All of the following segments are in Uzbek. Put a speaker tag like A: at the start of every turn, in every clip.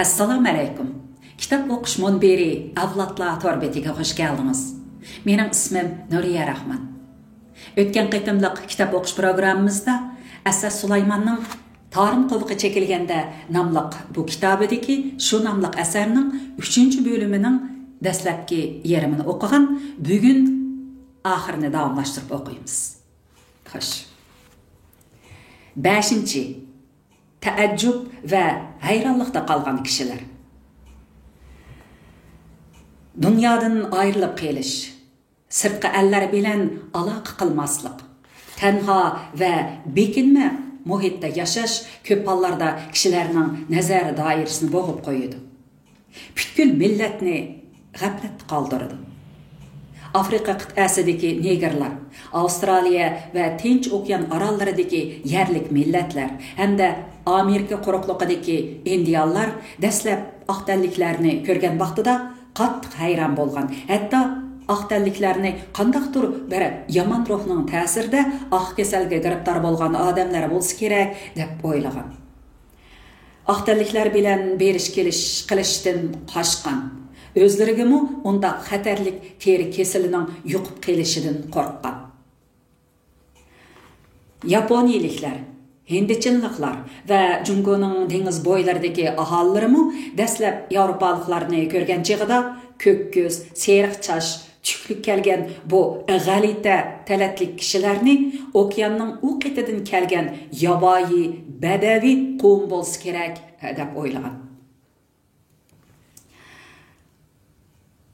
A: Assalamu alaykum. Kitap o'qish munbiri avlodlar torbetiga hoş geldiniz. Mening ismim Nuriya Rahman. O'tgan qitimliq kitap o'qish programmamizda Asad Sulaymonning Tarım qo'liga chekilganda namliq bu kitobidagi shu namliq asarning 3-bölümünün dastlabki yerimini o'qigan, bugun oxirini davomlashtirib o'qiymiz. Xo'sh. 5. Taaccub va hayronlikda qolgan kishilar. Dunyodan ayrilib qelish, sirtqi allar bilan aloqa qilmaslik, tanho va bekinma muhitda yashash ko'p hollarda kishilarning nazar doirasini bo'g'ib qo'yadi. Butkul millatni g'aflatda qoldiradi. Afrika qit'asidagi negerlar, Avstraliya va Tinch okean orollaridagi yerlik millatlar hamda Amerika quruqliqidagi indianlar dastlab oqtanliklarni ko'rgan vaqtida qattiq hayron bo'lgan. Hatto oqtanliklarni qandaqdir bir yomon ruhning ta'sirida oq kasalga giribtor bo'lgan odamlar bo'lsa kerak deb o'ylagan. Oqtanliklar bilan berish kelish qilishdan qochgan. Özlerigimi unda xatarlik teri kesilining yuqib kelishidan qo'rqqan. Yaponiyaliklar, Hindichinliklar va Jungoning dengiz bo'ylaridagi aholilarimi dastlab Yevropaliklarni ko'rgan chig'ida ko'k ko'z, seriq choch, chuklik kelgan bu g'alita talatlik kishilarni okeanning u qetidan kelgan yovvoyi badaviy qavm bo'lsa kerak deb o'ylagan.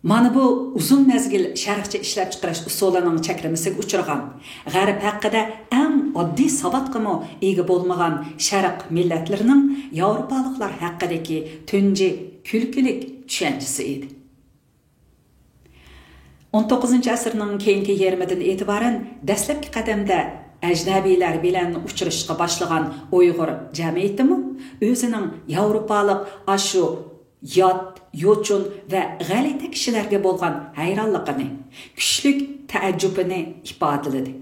A: Mana bu uzun mezgil sharqcha ishlab chiqarish usulining chakramasiga uchragan, g'arb haqida eng oddiy savodqimi ega bo'lmagan sharq millatlarining Yevropaliklar haqidagi tunji kulkilik tushunchasi edi. 19-asrning keyingi yarmidan e'tiboran dastlabki qadamda ajnabiylar bilan uchrashishga boshlagan Uyg'ur jamiyatimi o'zining Yevropalik ashu yot, yo'chun va g'alita kishilarga bo'lgan hayronligini, kuchli taaccubini ifodaladi.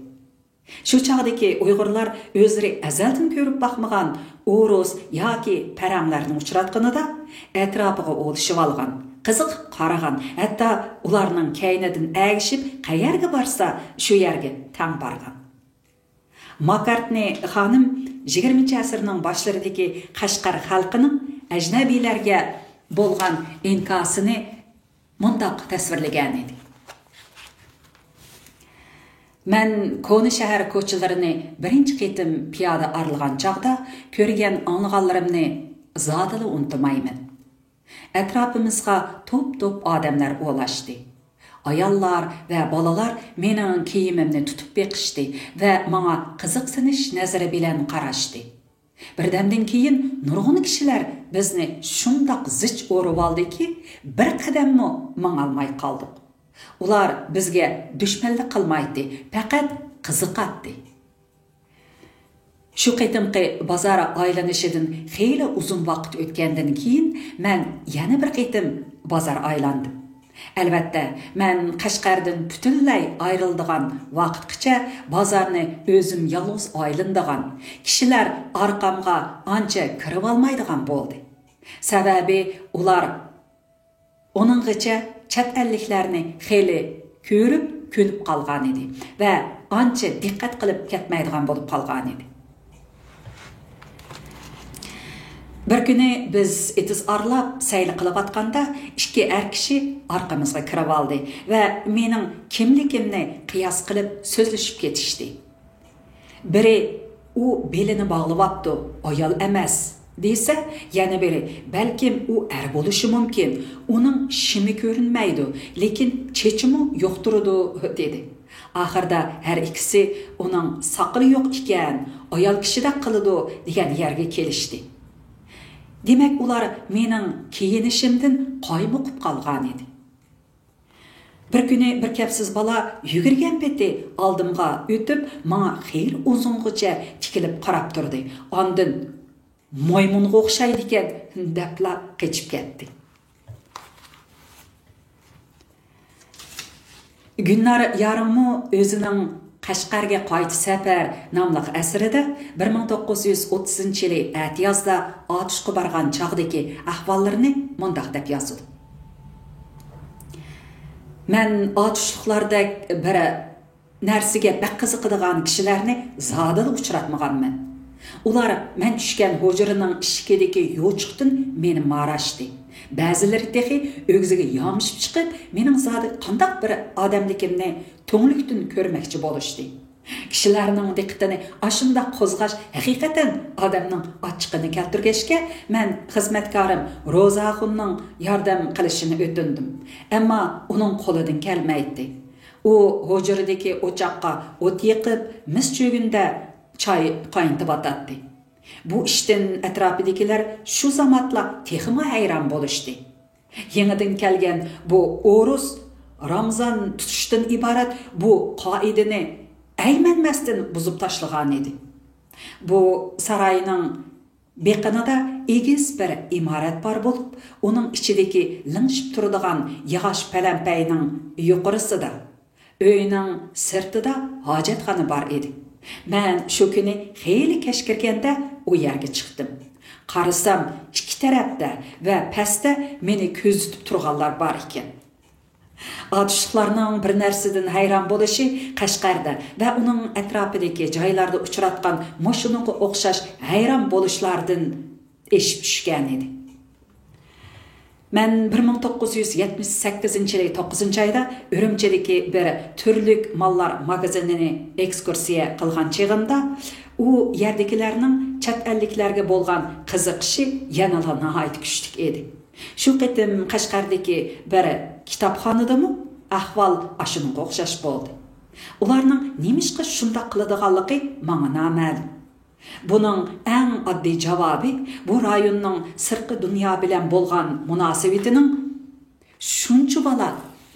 A: Shu chog'dagi Uyg'urlar o'zlari azaldan ko'rib boqmagan o'roz yoki paranglarni uchratganida atrofiga o'lishib olgan, qiziq qaragan, hatto ularning kaynidan agishib qayerga borsa shu yerga tang borgan. Makartni xonim 20-asrning boshlaridagi Qashqar xalqining ajnabiylarga bo'lgan inkosini mundaq tasvirlagan edi. Men Koni shahar ko'chalarini birinchi qitim piyoda arilgan chog'da ko'rgan anglag'anlarimni zodila unutmayman. Atrofimizga to'p-to'p odamlar o'lashdi. Ayollar va bolalar mening kiyimimni tutib beqishdi va menga qiziqsinish nazari bilan qarashdi. Birdamdan keyin nurg'un kishilar bizni shundoq zich o'rib oldiki, bir qadamni mang'almay qoldik. Ular bizga dushmanlik qilmaydi, faqat qiziqatdi. Shu qitimqi bozor aylanishidan xeyli uzun vaqt o'tgandan keyin men yana bir qitim bozor aylandim. Albatta, men Qashqardan butunlay ayrildigan vaqtgacha bozorni o'zim yolg'iz aylandigan, kishilar orqamga ancha kirib olmaydigan bo'ldi. Sababi ular oninggacha chet elliklarni xeyli ko'rib, ko'nib qolgan edi va ancha diqqat qilib ketmaydigan bo'lib qolgan edi. Bir kuni biz etiz arlab sayli qilib atqanda ikki kishi orqamizga kirib oldi va mening kimligimni qiyos qilib so'zlashib ketishdi. Biri u belini bog'labapti, ayol emas desa, yana biri balkim u er bo'lishi mumkin, uning shimi ko'rinmaydi, lekin chechimi yo'qtirdi dedi. Oxirda har ikkisi uning soqoli yo'q ekan, ayol kishida qiladi degan yerga kelishdi. Demek ular mening kiyinishimdan qoymoqib qolgan edi. Bir kuni bir kapsiz bola yugurgan peti oldimga o'tib, menga xeyr uzungacha tikilib qarab turdi. Ondan maymunga o'xshaydi ekan debla qechib ketdi. Günlar yarımı özünün Qashqarga qaytı səfər namlıq əsərində 1930-yılı ətiyazda atışqa barğan çağdakı ahvallarını mundaq deb yazdı. Mən atışlıqlarda bir narsiga bək qiziqadigan kishilarni zadil uchratmaganman. Ular mən tushgan hujraning ishkidagi yo'chiqdan meni marashdi. Ba'zilari texi o'g'ziga yomishib chiqib, mening zodi qandaq bir odamligimni to'nglikdan ko'rmoqchi bo'lishdi. Kishilarning diqqatini ashunda qo'zg'ash haqiqatan odamning ochiqini keltirgachga, men xizmatkorim Rozaxonning yordam qilishini o'tindim. Ammo uning qo'lidan kelmaydi. U hujradagi o'choqqa o't yoqib, mis cho'gunda choy qaynatib atadi. Bu ishdan atrofidagilar shu zamatla texmi hayron bo'lishdi. Yangidan kelgan bu o'rus Ramzon tutishdan iborat bu qoidani aymanmasdan buzib tashlagan edi. Bu saroyning beqinida egiz bir imorat bor bo'lib, uning ichidagi lingshib turadigan yog'och palampayning yuqorisida, uyning sirtida hojatxona bor edi. Men shu kuni xeyli kech kirganda u yerga chiqdim. Qarasam, ikki tarafda va pastda meni ko'zitib turganlar bor ekan. Atışlarning bir narsadan hayron bo'lishi Qashqarda va uning atrofidagi joylarda uchratgan mashinaga o'xshash hayron bo'lishlardan eshib tushgan edi. Men 1978-yili 9-oyda Urumchidagi bir turlik mallar magazinini ekskursiya qilgan chig'imda u yerdagilarning chet elliklarga bo'lgan qiziqishi yanada nihoyat kuchli edi. Shu qitim Qashqardagi bir kitobxonadami ahvol ashunga o'xshash bo'ldi. Ularning nemishqa shunday qiladiganligi menga noma'lum. Buning eng oddiy javobi bu rayonning sirtqi dunyo bilan bo'lgan munosabatining shuncha bala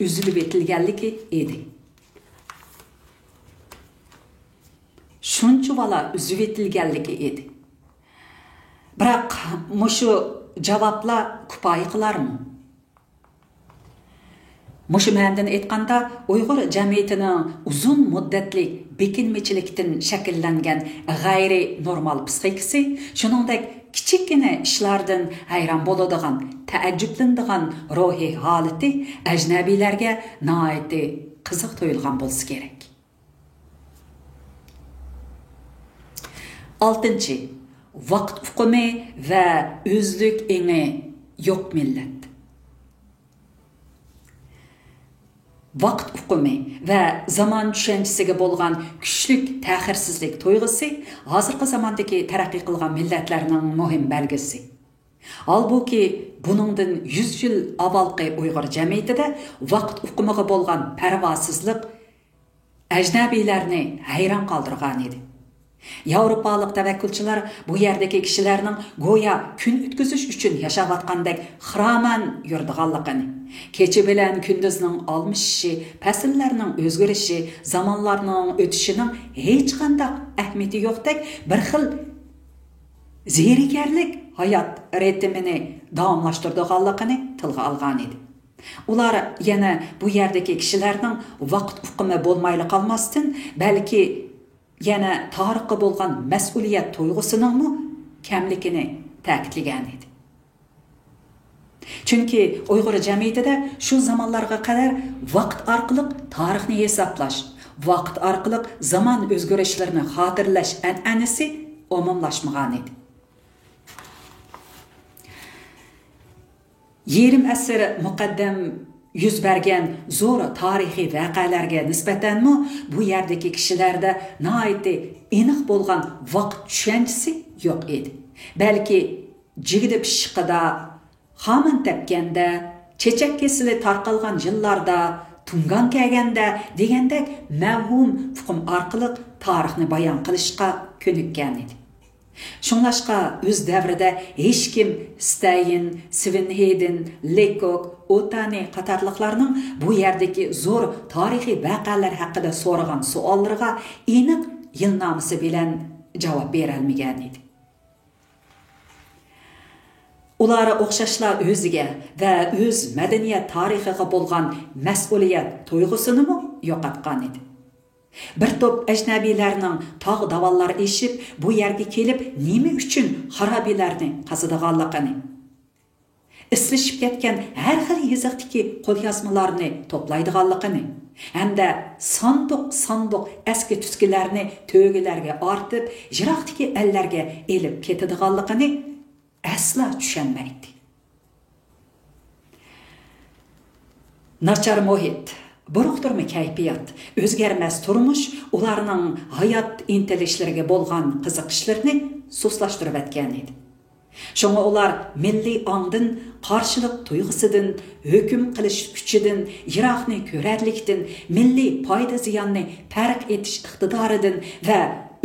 A: uzilib etilganligi edi. Shuncha bala uzilib etilganligi edi. Biroq mushu javoblar kifoya qilarmi? Mushu ma'nodan aytganda, Uyg'ur jamiyatining uzun muddatli bekinmachilikdan shakllangan g'ayri normal psixikasi, shuningdek kichikgina ishlardan hayron bo'ladigan, taajjublanadigan ruhiy holati ajnabiylarga nihoyat qiziq tuyulgan bo'lsa kerak. 6. Vaqt uqumi va o'zlik engi yo'q millat. Vaqt uqumi va zaman tushunchasiga bo'lgan kuchlik ta'xirsizlik tuyg'usi hozirgi zamondagi taraqqiy qilgan millatlarning muhim belgisi. Halbuki buningdan 100 yil avvalgi Uyg'ur jamiyatida vaqt uqumiga bo'lgan parvosizlik ajnabiylarni hayron qoldirgan edi. Yevropalik tavakkulchilar bu yerdagi kishilarning go'yo kun o'tkazish uchun yashayotgandek xiraman yurdiganligini, kecha bilan kunduzning almishishi, fasllarning o'zgarishi, zamonlarning o'tishining hech qanday ahamiyati yo'qdek bir xil zerikarlik hayot ritmini davomlashtirganligini tilga olgan edi. Ular yana bu yerdagi kishilarning vaqt uqumi bo'lmayli qolmasdan, balki yana tarixga bo'lgan mas'uliyat tuyg'usining kamligini ta'kidlagan edi. Chunki Uyg'ur jamiyatida shu zamonlarga qadar vaqt orqali tarixni hisoblash, vaqt orqali zamon o'zgarishlarini xotirlash an'anasi umumlashmagan edi. Yerim asr muqaddam yuz bergan zo'r tarixiy voqealarga nisbatan bu yerdagi kishilarda nihoyat aniq bo'lgan vaqt tushunchasi yo'q edi. Balki jigida pishiqida, xamin tepganda, chechak kesili tarqalgan yillarda, tungan kelganda degandek mavhum fuqum orqali tarixni bayon qilishga ko'nikkan edi. Shunlashqa o'z davrida hech kim Stalin, Svenheden, Leykok, Otani qatorliqlarning bu yerdagi zo'r tarixiy voqealar haqida so'ragan savollarga aniq yilnomasi bilan javob bera olmagan edi. Ular o'xshashlar o'ziga va o'z madaniyat tarixiga bo'lgan mas'uliyat tuyg'usini yo'qotgan edi. Bir top ajnabilarning tog' davollar eshib, bu yerga kelib, nima uchun xarobilarni qazidiganligini, islashib ketgan har xil yeziqdagi qo'lyozmalarni to'playdiganligini, hamda sanduq eski tuskilarni to'gilarga ortib, yiroqdagi ellarga elib ketadiganligini asla tushunmaydi. Nachar muhit, buruqturma kayfiyat, o'zgarmas turmush ularning hayot intilishlariga bo'lgan qiziqishlarini sustlashtirib etgan edi. Şoňa ular milliy ongdan, qarshilik tuyg'usidan, hukm qilish kuchidan, yiroqni ko'rarlikdan, milliy foyda ziyonni farq etish iqtidoridan va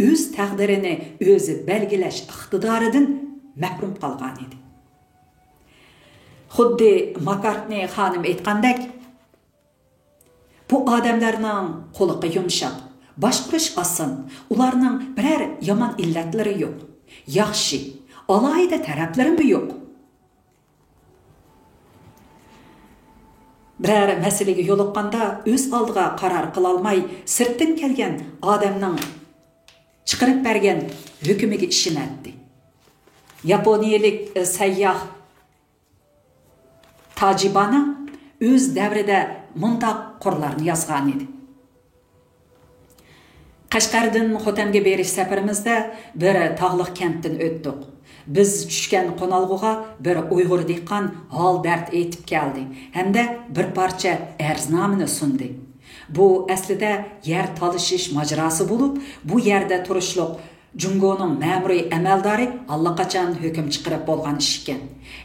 A: o'z taqdirini o'zi belgilash iqtidoridan mahrum qolgan edi. Xuddi Makartni xonim aytgandek, bu odamlarning qo'liqi yumshoq, boshqarish oson, ularning biror yomon illatlari yo'q. Yaxshi, alayda taraflari mi yo'q? Biror masalaga yo'liqqanda o'z oldiga qaror qila olmay, sirtdan kelgan odamning chiqarib bergan hukmiga ishonadi. Yaponiyalik sayyoh Tajibana o'z davrida mundaq qurlarni yozgan edi. Qashqardan Xotamga berish safarimizda bir tog'liq kentdan o'tdik. Biz tushgan qo'nalg'uga bir Uyg'ur dehqon hol dard aytib keldi, hamda bir parcha arznamani sundi. Bu aslida yer talashish majrosi bo'lib, bu yerda turishliq Jungoning ma'muriy amaldori allaqachon hukm chiqarib bo'lgan ish ekan.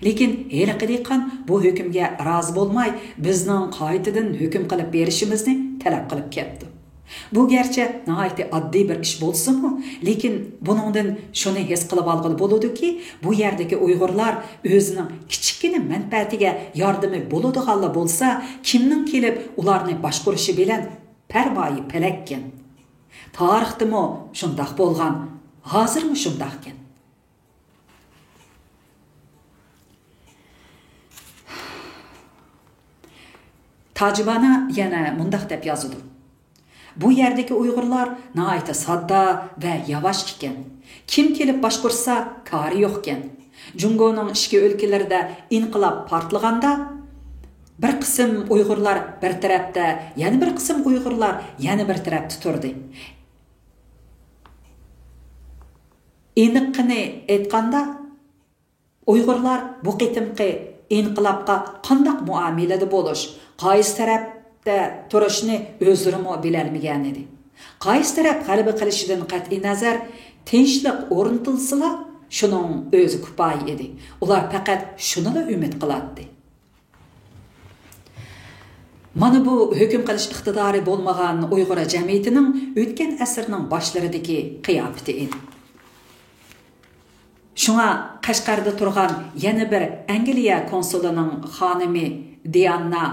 A: Lekin heliqi dehqon bu hukmga rozi bo'lmay, bizning qaytadan hukm qilib berishimizni talab qilib ketdi. Bu gerçi nihayet addi bir iş bolsunmu, lekin bunundan şunu his qilib olg'ili bo'ladi-ki, bu yerdagi Uyg'urlar o'zining kichikgina manfaatiga yordami bo'ladiganlar bo'lsa, kimning kelib ularni boshqarishi bilan parvoyi palakkan. Tarixdimi shundoq bo'lgan, hozirmi shundoqkan? Tajibana yana mundaq deb yozadi. Bu yerdagi Uyg'urlar nihoyat sodda va yavash ekan. Kim kelib boshqursa, kari yo'q ekan. Jungoning ishki o'lkalarida inqilob portlaganda bir qism Uyg'urlar bir tarafda, yana bir qism Uyg'urlar yana bir tarafda turdi. Aniqini aytganda, Uyg'urlar bu qitimqi inqilobga qanday muomalada bo'lish, qaysi taraf turishni o'zlari bilolmagan edi. Qaysi taraf g'alaba qilishidan qat'iy nazar tinchlik o'rnatilsa, shuning o'zi kifoya edi. Ular faqat shunila umid qiladi. Mana bu hukm qilish iqtidori bo'lmagan Uyg'ur jamiyatining o'tgan asrning boshlaridagi qiyofati edi. Shunga Qashqarda turgan yana bir Angliya konsulining xonimi Diana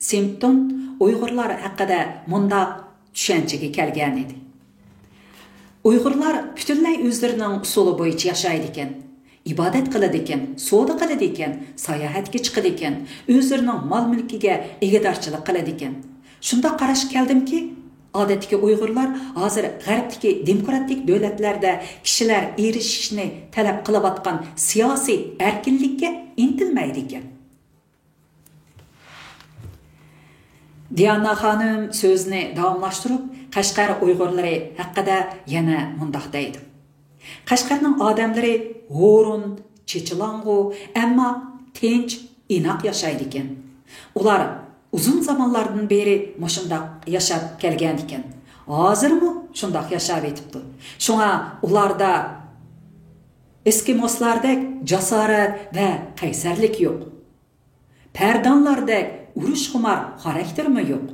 A: Simpton Uyg'urlar haqida mundaq tushunchaga kelgan edi. Uyg'urlar butunlay o'zlarining usuli bo'yicha yashaydi ekan, ibodat qiladi ekan, savdo qiladi ekan, sayohatga chiqadi ekan, o'zlarining mol-mulkiga egidorchilik qiladi ekan. Shunda qarash keldimki, odatdagi Uyg'urlar hozir g'arbdagi demokratik davlatlarda kishilar erishishni talab qilayotgan siyosiy erkinlikka intilmaydi ekan. Diana xonim so'zni davomlashtirib, Qashqar Uyg'urlari haqida yana mundaq deydi. Qashqarning odamlari o'rin, chechilang'u, ammo tinch, inoq yashaydi ekan. Ular uzun zamonlardan beri shundoq yashab kelgan ekan. Hozirmi shundoq yashab etibdi. Shunga ularda eskimoslardek jasorat va qaysarlik yo'q. Pardonlardek urush xumar xaraktermi yo'q.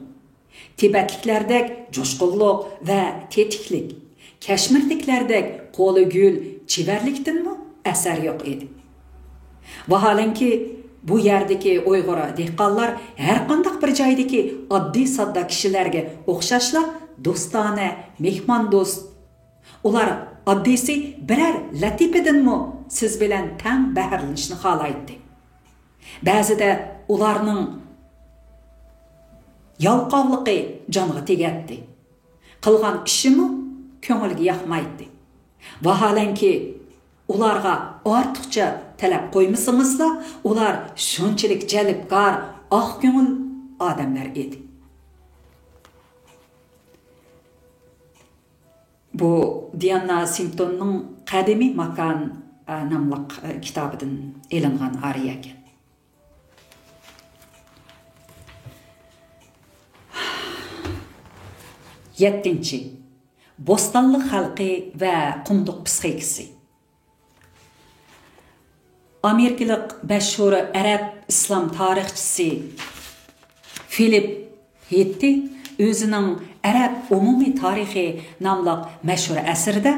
A: Tibetliklardek jo'shqinlik va tetiklik, Kashmirliklardek qo'li gul, chivarlikdanmi asar yo'q edi. Vaholanki bu yerdagi Uyg'ur dehqonlar har qanday bir joydagi oddiy sodda kishilarga o'xshashla do'stona, mehmondo'st. Ular oddiysi biror latifadanmi siz bilan tang bahrlanishni xohlaydi. Ba'zida ularning yalqovligi jonga tegadi. qilgan ishimi ko'ngilga yoqmaydi. Vaholanki ularga ortiqcha talab qo'ymasanizlar, ular shunchalik jalbkor, oq ko'ngil odamlar edi. Bu Diana Simptonning Qadimiy makon nomli kitobidan elingan ariya ekan. Yettinchi, Bo'stonliq xalqi va qumduq psixikasi. Amerikalik mashhur arab islom tarixchisi Philip Hitti o'zining Arab umumiy tarixi nomli mashhur asarida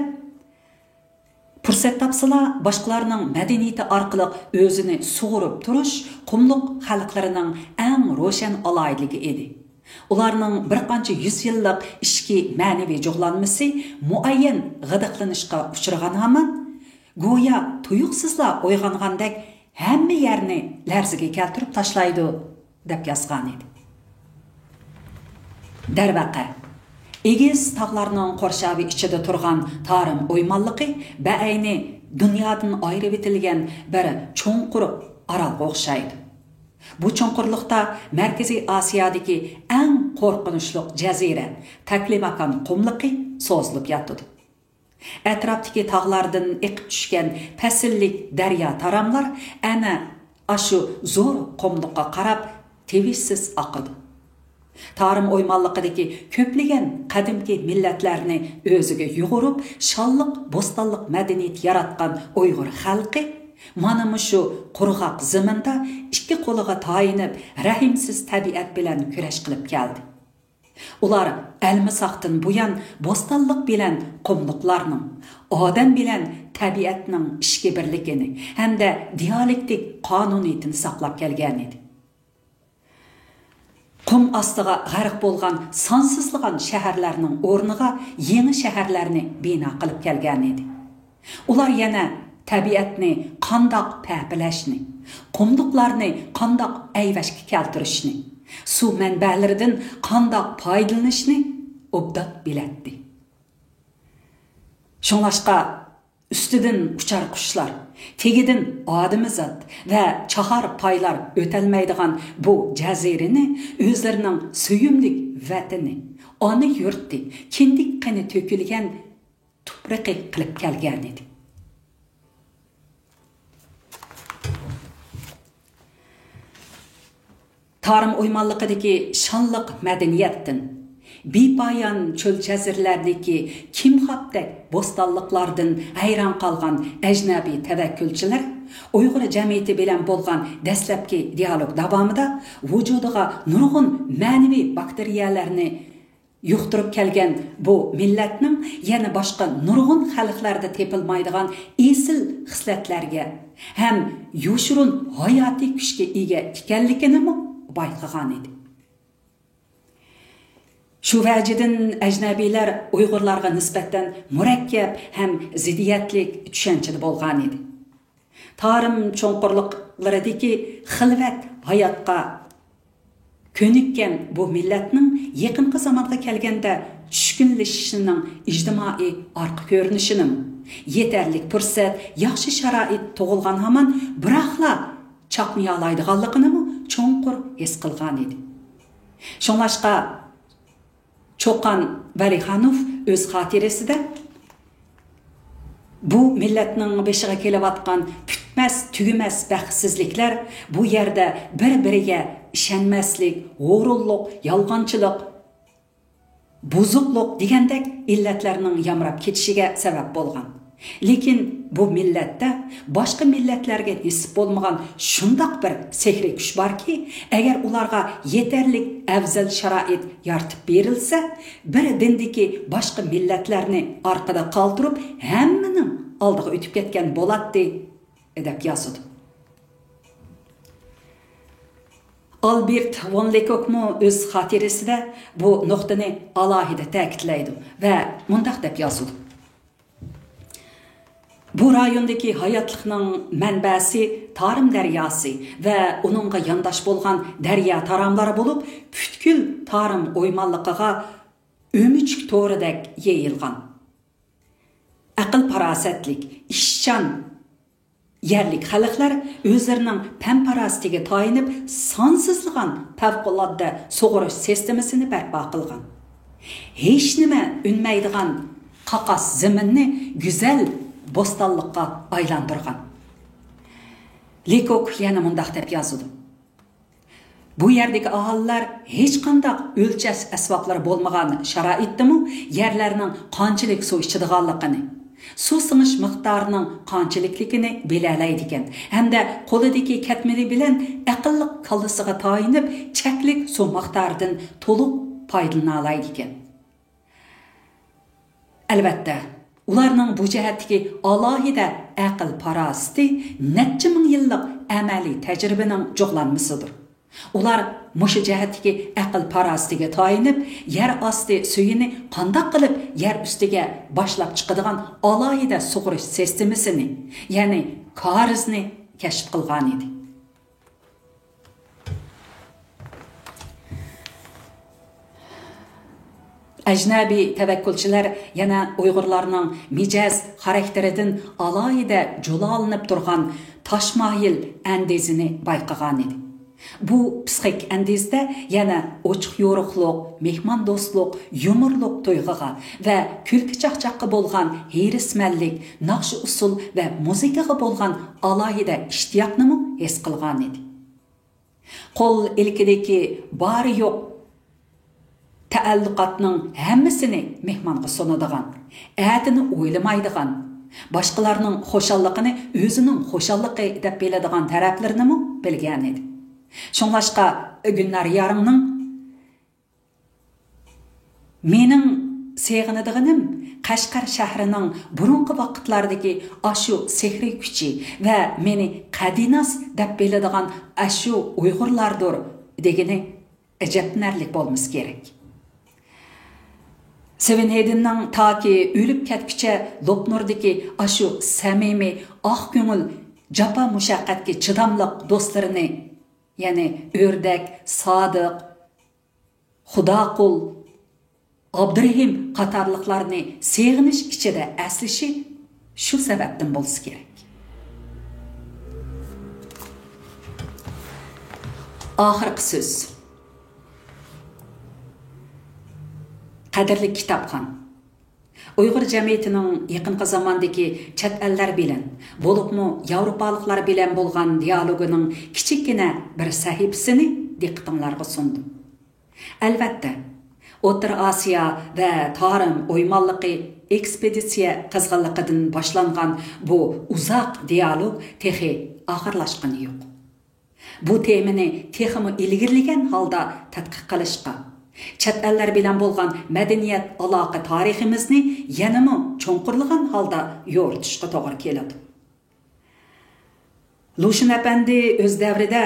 A: fursat topsalar boshqalarning madaniyati orqali o'zini sug'urib turish qumluq xalqlarining eng ro'shan aloyligi edi. Ularning bir qancha 100 yillik ishki ma'naviy jo'g'lanmasi muayyan g'idiqlanishga uchragan hamon go'yo tuyuqsizlar uyg'ongandek hamma yerni larzaga keltirib tashlaydi deb yozgan edi. Darvaqa egiz tog'larning qo'rshavi ichida turgan tarim o'ymonligi ba'ayni dunyodan ayirib etilgan bir cho'nqur orolga o'xshaydi. Bu cho'nqurlikda Markaziy Osiyodagi eng qo'rqinchli jazira, Taklimakon qumliqi so'zilib yotdi. Atrofdagi tog'lardan eqib tushgan fasillik daryo taramlar ana ashu zo'r qumliqqa qarab tevishsiz oqidi. Tarim o'ymonliqidagi ko'plagan qadimki millatlarni o'ziga yug'urib, shonliq bo'stonliq madaniyat yaratgan Uyg'ur xalqi mana shu qurg'oq zaminda ikki qo'liga tayinib, rahimsiz tabiat bilan kurash qilib keldi. Ular almisoqdan buyon bo'stonliq bilan qumliqlarning, odam bilan tabiatning ishki birligini hamda dialektik qonuniyatini saqlab kelgan edi. Qum ostiga g'arq bo'lgan sonsizligan shaharlarning o'rniga yangi shaharlarni bino qilib kelgan edi. Ular yana tabiatni qandoq ta'pilashni, qumduqlarni qandoq ayvashga keltirishni, suv manbalaridan qandoq foydalanishni obdod biladi. Shunlashqa üstüden uçar kuşlar, tegidan odamizot va chahar paylar o'talmaydigan bu jazirini o'zlarining suyumlik vatani, ona yurti, kindik qani to'kilgan tuproqi qilib kelgan edi. Tarim o'ymonliqidagi shonliq madaniyatdan bepoyon cho'l jazirlardagi kimxobdak bo'stonliqlardan hayron qolgan ajnabiy tavakkulchilar Uyg'ur jamiyati bilan bo'lgan dastlabki dialog davomida vujudiga nurg'un ma'naviy bakteriyalarni yuqtirib kelgan bu millatning yana boshqa nurg'un xalqlarda tepilmaydigan esil xislatlarga ham yoshurun hayotiy kuchga ega ekanligini bayqagan edi. Shu vajidan ajnabiylar Uyg'urlarga nisbatan murakkab ham ziddiyatlik tushunchada bo'lgan edi. Tarim cho'nqurliqlaridagi xilvat hayotga ko'nikkan bu millatning yaqinqi zamonga kelganda tushkunlashishining ijtimoiy orqa ko'rinishining yetarli fursat, yaxshi sharoit tug'ilgan hamon biroqla chaqmay oladiganligini cho'nqur his qilgan edi. Shunlashqa Çoqan Valixanov o'z xotirasida bu millatning beshiga kelayotgan bitmas, tugumas baxtsizliklar bu yerda bir-biriga ishonmaslik, o'g'rillik, yolg'onchilik, buzuqlik degandek illatlarning yamrab ketishiga sabab bo'lgan. Lekin bu millatda boshqa millatlarga nisb bo'lmagan shundoq bir sehri kuch borki, agar ularga yetarli afzal sharoit yaratib berilsa, bir dindagi boshqa millatlarni orqada qoldirib, hammaning oldiga o'tib ketgan bo'ladi deb yozdi. Albert von Lecoqmo o'z xotirasida bu nuqtani alohida ta'kidlaydi va mundaq deb yozdi. Bu rayondagi hayotlikning manbasi Tarim daryosi va uningga yondosh bo'lgan daryo taramlari bo'lib, butkul Tarim o'ymonligiga ömüçük to'ridek yeyilgan. Aql parasatlik, ishchan yerlik xalqlar o'zlarining pan-parasatiga tayinib sonsizligan favqulodda sug'urish sistemasini barpo qilgan. Hech nima unmaydigan qaqas zaminni go'zal bo'stonliqqa aylantirgan. Lecoq yana mundaq deb yozdi. Bu yerdagi aholilar hech qanday o'lchash asboblari bo'lmagan sharoitdimi yerlarning qanchalik suv ichadiganligini, suv sinish miqdorining qanchalikligini bilalaydi ekan, hamda qo'lidagi katmiri bilan aqlli kallasiga tayinib cheklik suv miqdoridan to'liq foydalana oladi ekan. Albatta, ularning bu jihatdagi alohida aql parasti necha ming yillik amaliy tajribaning jo'g'lanmasidir. Ular mushu jihatdagi aql parastiga tayinib, yer osti suyini qandoq qilib yer ustiga boshlab chiqadigan alohida sug'urish sistemasini, ya'ni karizni kashf qilgan edi. Ajnabiy tavakkulchilar yana Uyg'urlarning mijoz xarakteridan alohida jo'lolinib turgan toshmoyil andezini bayqagan edi. Bu psixik andezda yana ochiq yo'riqliq, mehmon do'stlik, yumorliq to'yg'iga va kulki chaqchaqqa bo'lgan herismanlik, naqsh usul va muzikaga bo'lgan alohida ishtiyoqni his qilgan edi. Qo'l ilkidagi bari yo'q taalluqatning hammasini mehmonga sunadigan, atini o'ylamaydigan, boshqalarning xushalligini o'zining xushalligi deb biladigan taraflarini bilgan edi. Şunlaşqa Günnar yarımның mening seg'inadiganim Qashqar shahrining burunqi vaqtlardagi ashu sehri kuchi va meni qadinas deb biladigan ashu Uyg'urlardir degani ajabnarlik bo'lmasa kerak. Sevinhedinning taki o'lib ketguncha Lopnurdagi ashu samimiy oq ko'ngil japa mushaqqatga chidamliq do'stlarini, ya'ni O'rdak, Sodiq, Xudaqul, Abdurahim qatorliqlarni seg'inish ichida aslishi shu sababdan bo'lsa kerak. Oxirgi so'z. Qadrli kitobxon. Uyg'ur jamiyatining yaqinqi zamondagi chet ellar bilan, bo'libmi Yevropaliklar bilan bo'lgan dialogining kichikgina bir sahifasini diqqatingizga sundim. Albatta, O'rta Osiyo va Tarim o'ymonligi ekspeditsiya qizg'inligidan boshlangan bu uzoq dialog texi oxirlashgani yo'q. Bu temani texmi ilgirlagan holda tadqiq qilishga, chet ellar bilan bo'lgan madaniyat aloqa tariximizni yanama cho'nqurlagan holda yo'ritishga to'g'ri keladi. Lushin apandi o'z davrida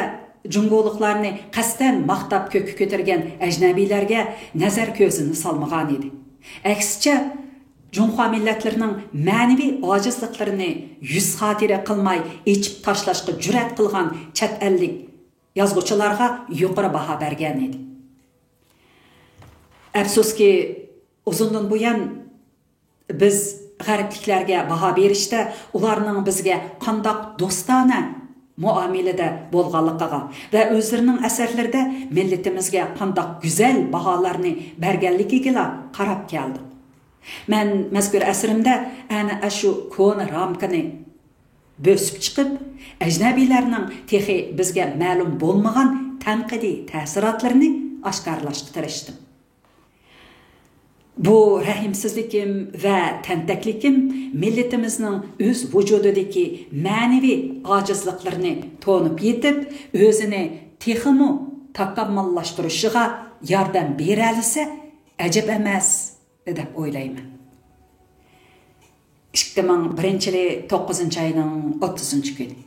A: Jungoliklarni qasdan maqtab ko'kka ko'targan ajnabiylarga nazar ko'zini solmagan edi. Aksicha, Junxo millatlarining ma'naviy ojizliklarini yuz xotira qilmay echib tashlashga jur'at qilgan chet ellik yozuvchilarga yuqori baho bergan edi. Afsuski, uzundan buyon biz g'arbliklarga baho berishda ularning bizga qandoq do'stona muomalada bo'lganligiga va o'zlarining asarlarida millatimizga qandoq go'zal baholarni berganligiga qarab keldim. Men mazkur asrimda ana shu ko'na ramkani bo'sib chiqib, ajnabiylarning texi bizga ma'lum bo'lmagan tanqidiy ta'sirotlarini oshkorlashga tirishdim. Bu rahimsizlikim va tentaklikim millatimizning o'z vujudidagi ma'naviy ojizliklarini to'nib yetib, o'zini texmi takomillashtirishiga yordam beralisa, ajab emas deb o'ylayman. 2001-yili 9-oyning 30-kuni.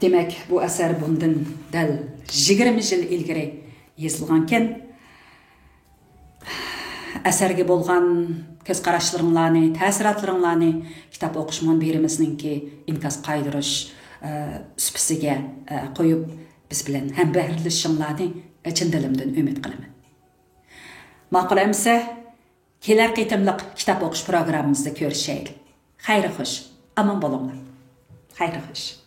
A: Demak, bu asar bundan dal 20 yil ilgari yozilganken, asarga bo'lgan ko'z qarashlaringlarni, ta'sirotlaringlarni kitob o'qishmon berimizningki inkas qaydirish supisiga qo'yib, biz bilan hambahrlashinglarni chin dilimdan umid qilaman. Ma'qul emsa, kelar qitimliq kitob o'qish programmamizda ko'rishaylik. Xayri xush, aman bo'linglar. Xayri xush.